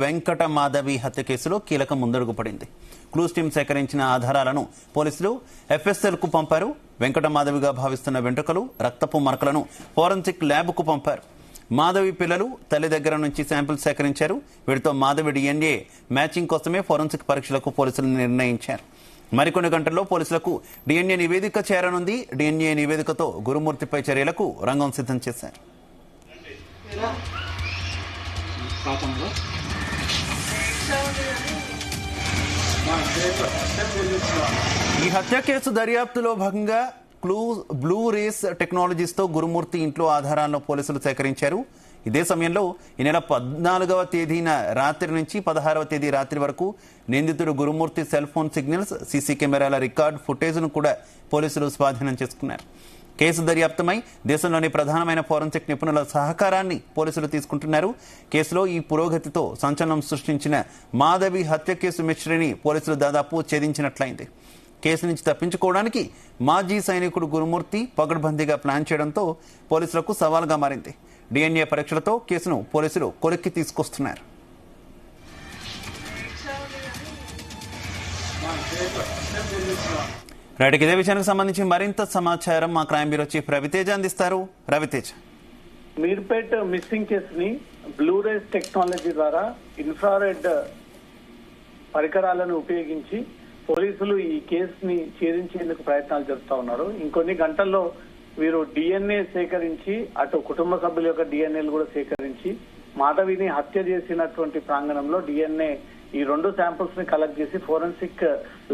వెంకట మాధవి హత్య కేసులో కీలక ముందడుగు పడింది. క్లూస్ టీం సేకరించిన ఆధారాలను పోలీసులు ఎఫ్ఎస్ఎల్ కు పంపారు. వెంకట మాధవిగా భావిస్తున్న వెంట్రుకలు, రక్తపు మరకలను ఫోరెన్సిక్ ల్యాబ్ కు పంపారు. మాధవి పిల్లలు తల్లి దగ్గర నుంచి శాంపిల్ సేకరించారు. వీటితో మాధవి DNA మ్యాచింగ్ కోసమే ఫోరెన్సిక్ పరీక్షలకు పోలీసులు నిర్ణయించారు. మరికొన్ని గంటల్లో పోలీసులకు DNA నివేదిక చేరనుంది. DNA నివేదికతో గురుమూర్తిపై చర్యలకు రంగం సిద్ధం చేశారు. ఈ హత్య కేసు దర్యాప్తులో భాగంగా బ్లూ రేస్ టెక్నాలజీస్ తో గురుమూర్తి ఇంట్లో ఆధారాలను పోలీసులు సేకరించారు. ఇదే సమయంలో ఈ నెల 14వ తేదీన రాత్రి నుంచి 16వ తేదీ రాత్రి వరకు నిందితుడు గురుమూర్తి సెల్ ఫోన్ సిగ్నల్స్, సీసీ కెమెరాల రికార్డ్ ఫుటేజ్ను కూడా పోలీసులు స్వాధీనం చేసుకున్నారు. కేసు దర్యాప్తుమై దేశంలోని ప్రధానమైన ఫోరెన్సిక్ నిపుణుల సహకారాన్ని పోలీసులు తీసుకుంటున్నారు. కేసులో ఈ పురోగతితో సంచలనం సృష్టించిన మాధవి హత్య కేసు మిస్టరీని పోలీసులు దాదాపు ఛేదించినట్లయింది. కేసు నుంచి తప్పించుకోవడానికి మాజీ సైనికుడు గురుమూర్తి పగడ్బందీగా ప్లాన్ చేయడంతో పోలీసులకు సవాల్గా మారింది. DNA పరీక్షలతో కేసును పోలీసులు కొలిక్కి తీసుకొస్తున్నారు. రైట్, ఇదే విషయానికి సంబంధించి మరింత సమాచారం మా క్రైమ్ బ్యూరో చీఫ్ రవితేజ అందిస్తారు. రవితేజ, మీర్పేట్ మిస్సింగ్ కేసుని బ్లూ రేస్ టెక్నాలజీ ద్వారా ఇన్ఫ్రారెడ్ పరికరాలను ఉపయోగించి పోలీసులు ఈ కేసుని ఛేదించేందుకు ప్రయత్నాలు జరుపుతా ఉన్నారు. ఇంకొన్ని గంటల్లో వీరు DNA సేకరించి, అటు కుటుంబ సభ్యుల యొక్క DNAలు కూడా సేకరించి మాధవిని హత్య చేసినటువంటి ప్రాంగణంలో DNA ఈ 2 శాంపుల్స్ ని కలెక్ట్ చేసి ఫోరెన్సిక్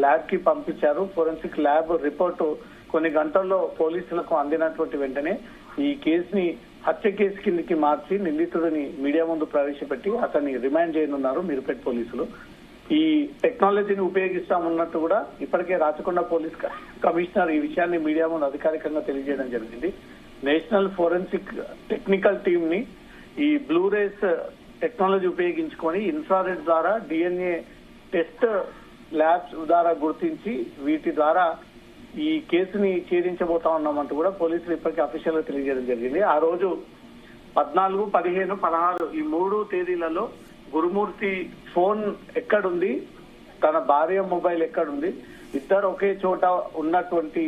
ల్యాబ్ కి పంపించారు. ఫోరెన్సిక్ ల్యాబ్ రిపోర్టు కొన్ని గంటల్లో పోలీసులకు అందినటువంటి వెంటనే ఈ కేసుని హత్య కేసు కిందకి మార్చి నిందితుడిని మీడియా ముందు ప్రవేశపెట్టి అతన్ని రిమాండ్ చేయనున్నారు మీర్పేట్ పోలీసులు. ఈ టెక్నాలజీని ఉపయోగిస్తామన్నట్టు కూడా ఇప్పటికే రాచకొండ పోలీస్ కమిషనర్ ఈ విషయాన్ని మీడియా ముందు అధికారికంగా తెలియజేయడం జరిగింది. నేషనల్ ఫోరెన్సిక్ టెక్నికల్ టీమ్ ని ఈ బ్లూ రేస్ టెక్నాలజీ ఉపయోగించుకొని ఇన్ఫ్రారెడ్ ద్వారా DNA టెస్ట్ ల్యాబ్స్ ద్వారా గుర్తించి వీటి ద్వారా ఈ కేసుని ఛేదించబోతా ఉన్నామంటూ కూడా పోలీసులు ఇప్పటికే అఫీషియల్ గా తెలియజేయడం జరిగింది. ఆ రోజు 14, 15, 16 ఈ 3 తేదీలలో గురుమూర్తి ఫోన్ ఎక్కడుంది, తన భార్య మొబైల్ ఎక్కడుంది, ఇద్దరు ఒకే చోట ఉన్నటువంటి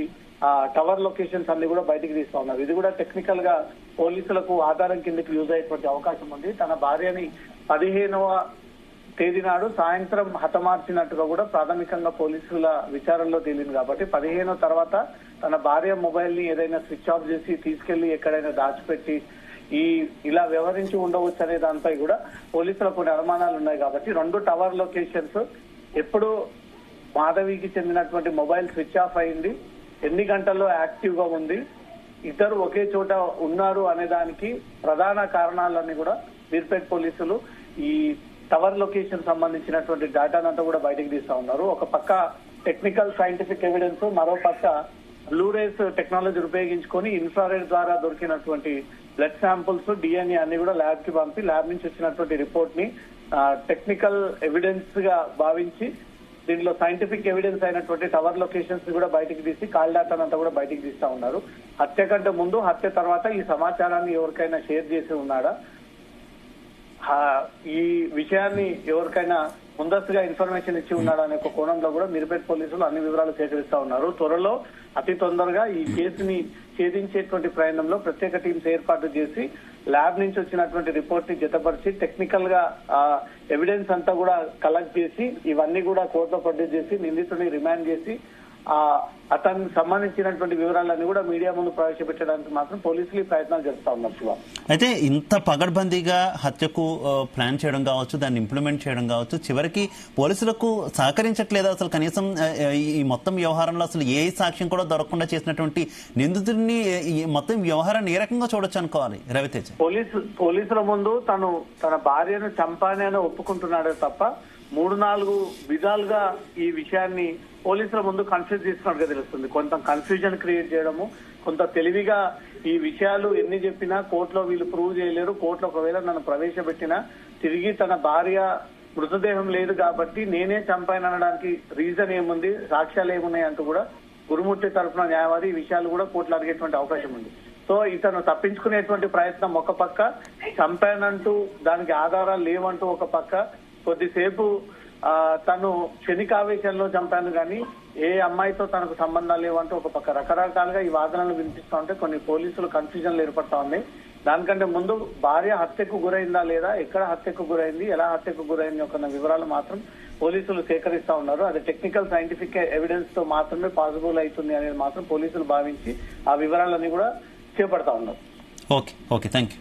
టవర్ లొకేషన్స్ అన్ని కూడా బయటికి తీస్తా ఉన్నారు. ఇది కూడా టెక్నికల్ గా పోలీసులకు ఆధారం కిందకి యూజ్ అయ్యేటువంటి అవకాశం ఉంది. తన భార్యని 15వ తేదీ నాడు సాయంత్రం హతమార్చినట్టుగా కూడా ప్రాథమికంగా పోలీసుల విచారణలో తేలింది. కాబట్టి 15 తర్వాత తన భార్య మొబైల్ ని ఏదైనా స్విచ్ ఆఫ్ చేసి తీసుకెళ్లి ఎక్కడైనా దాచిపెట్టి ఇలా వ్యవహరించి ఉండవచ్చు అనే దానిపై కూడా పోలీసులకు కొన్ని అనుమానాలు ఉన్నాయి. కాబట్టి 2 టవర్ లొకేషన్స్, ఎప్పుడు మాధవికి చెందినటువంటి మొబైల్ స్విచ్ ఆఫ్ అయింది, ఎన్ని గంటల్లో యాక్టివ్ గా ఉంది, ఇద్దరు ఒకే చోట ఉన్నారు అనే దానికి ప్రధాన కారణాలన్నీ కూడా మీర్పేట్ పోలీసులు ఈ టవర్ లొకేషన్ సంబంధించినటువంటి డేటానంతా కూడా బయటకు తీస్తా ఉన్నారు. ఒక పక్క టెక్నికల్ సైంటిఫిక్ ఎవిడెన్స్, మరో పక్క బ్లూ రేస్ టెక్నాలజీ ఉపయోగించుకొని ఇన్ఫ్రారెడ్ ద్వారా దొరికినటువంటి బ్లడ్ శాంపుల్స్, DNA అన్ని కూడా ల్యాబ్ కి పంపి ల్యాబ్ నుంచి వచ్చినటువంటి రిపోర్ట్ ని టెక్నికల్ ఎవిడెన్స్ గా భావించి దీంట్లో సైంటిఫిక్ ఎవిడెన్స్ అయినటువంటి టవర్ లొకేషన్స్ కూడా బయటికి తీసి కాల్ డేటానంతా కూడా బయటికి తీస్తా ఉన్నారు. హత్య కంటే ముందు, హత్య తర్వాత ఈ సమాచారాన్ని ఎవరికైనా షేర్ చేసి ఉన్నాడా, ఈ విషయాన్ని ఎవరికైనా ముందస్తుగా ఇన్ఫర్మేషన్ ఇచ్చి ఉన్నాడా అనే ఒక కోణంలో కూడా మీర్పేట్ పోలీసులు అన్ని వివరాలు సేకరిస్తా ఉన్నారు. త్వరలో అతి తొందరగా ఈ కేసుని ఛేదించేటువంటి ప్రయాణంలో ప్రత్యేక టీమ్స్ ఏర్పాటు చేసి ల్యాబ్ నుంచి వచ్చినటువంటి రిపోర్ట్ ని జతపరిచి టెక్నికల్ గా ఎవిడెన్స్ అంతా కూడా కలెక్ట్ చేసి ఇవన్నీ కూడా కోర్టులో ప్రొడ్యూస్ చేసి నిందితుడిని రిమాండ్ చేసి అతనికి సంబంధించినటువంటి వివరాలన్నీ కూడా మీడియా ముందు ప్రవేశపెట్టడానికి మాత్రం పోలీసులు ప్రయత్నాలు జరుపుతా ఉన్నారు. అయితే ఇంత పగడ్బందీగా హత్యకు ప్లాన్ చేయడం కావచ్చు, దాన్ని ఇంప్లిమెంట్ చేయడం కావచ్చు, చివరికి పోలీసులకు సహకరించట్లేదు. అసలు కనీసం ఈ మొత్తం వ్యవహారంలో అసలు ఏ సాక్ష్యం కూడా దొరకకుండా చేసినటువంటి నిందితుడిని మొత్తం వ్యవహారాన్ని ఏ రకంగా చూడొచ్చు అనుకోవాలి రవితేజ? పోలీసుల ముందు తన భార్యను చంపాని అని ఒప్పుకుంటున్నాడే తప్ప 3-4 విధాలుగా ఈ విషయాన్ని పోలీసుల ముందు కన్ఫ్యూజ్ చేస్తున్నట్టుగా తెలుస్తుంది. కొంత కన్ఫ్యూజన్ క్రియేట్ చేయడము, కొంత తెలివిగా ఈ విషయాలు ఎన్ని చెప్పినా కోర్టులో వీళ్ళు ప్రూవ్ చేయలేరు, కోర్టులో ఒకవేళ నన్ను ప్రవేశపెట్టినా తిరిగి తన భార్య మృతదేహం లేదు కాబట్టి నేనే చంపాననడానికి రీజన్ ఏముంది, సాక్ష్యాలు ఏమున్నాయి అంటూ కూడా గురుమూర్తి తరఫున న్యాయవాది ఈ విషయాలు కూడా కోర్టులో అడిగేటువంటి అవకాశం ఉంది. సో ఇతను తప్పించుకునేటువంటి ప్రయత్నం ఒక పక్క, చంపానంటూ దానికి ఆధారాలు లేవంటూ ఒక పక్క, కొద్దిసేపు తను క్షణికావేశంలో చంపాను కానీ ఏ అమ్మాయితో తనకు సంబంధాలు లేవంటూ ఒక పక్క రకరకాలుగా ఈ వాదనలు వినిపిస్తా ఉంటే కొన్ని పోలీసులు కన్ఫ్యూజన్లు ఏర్పడతా ఉన్నాయి. దానికంటే ముందు భార్య హత్యకు గురైందా లేదా, ఎక్కడ హత్యకు గురైంది, ఎలా హత్యకు గురైంది ఒక వివరాలు మాత్రం పోలీసులు సేకరిస్తా ఉన్నారు. అది టెక్నికల్ సైంటిఫిక్ ఎవిడెన్స్ తో మాత్రమే పాసిబుల్ అవుతుంది అనేది మాత్రం పోలీసులు భావించి ఆ వివరాలన్నీ కూడా చేపడతా ఉన్నారు. Okay, thank you.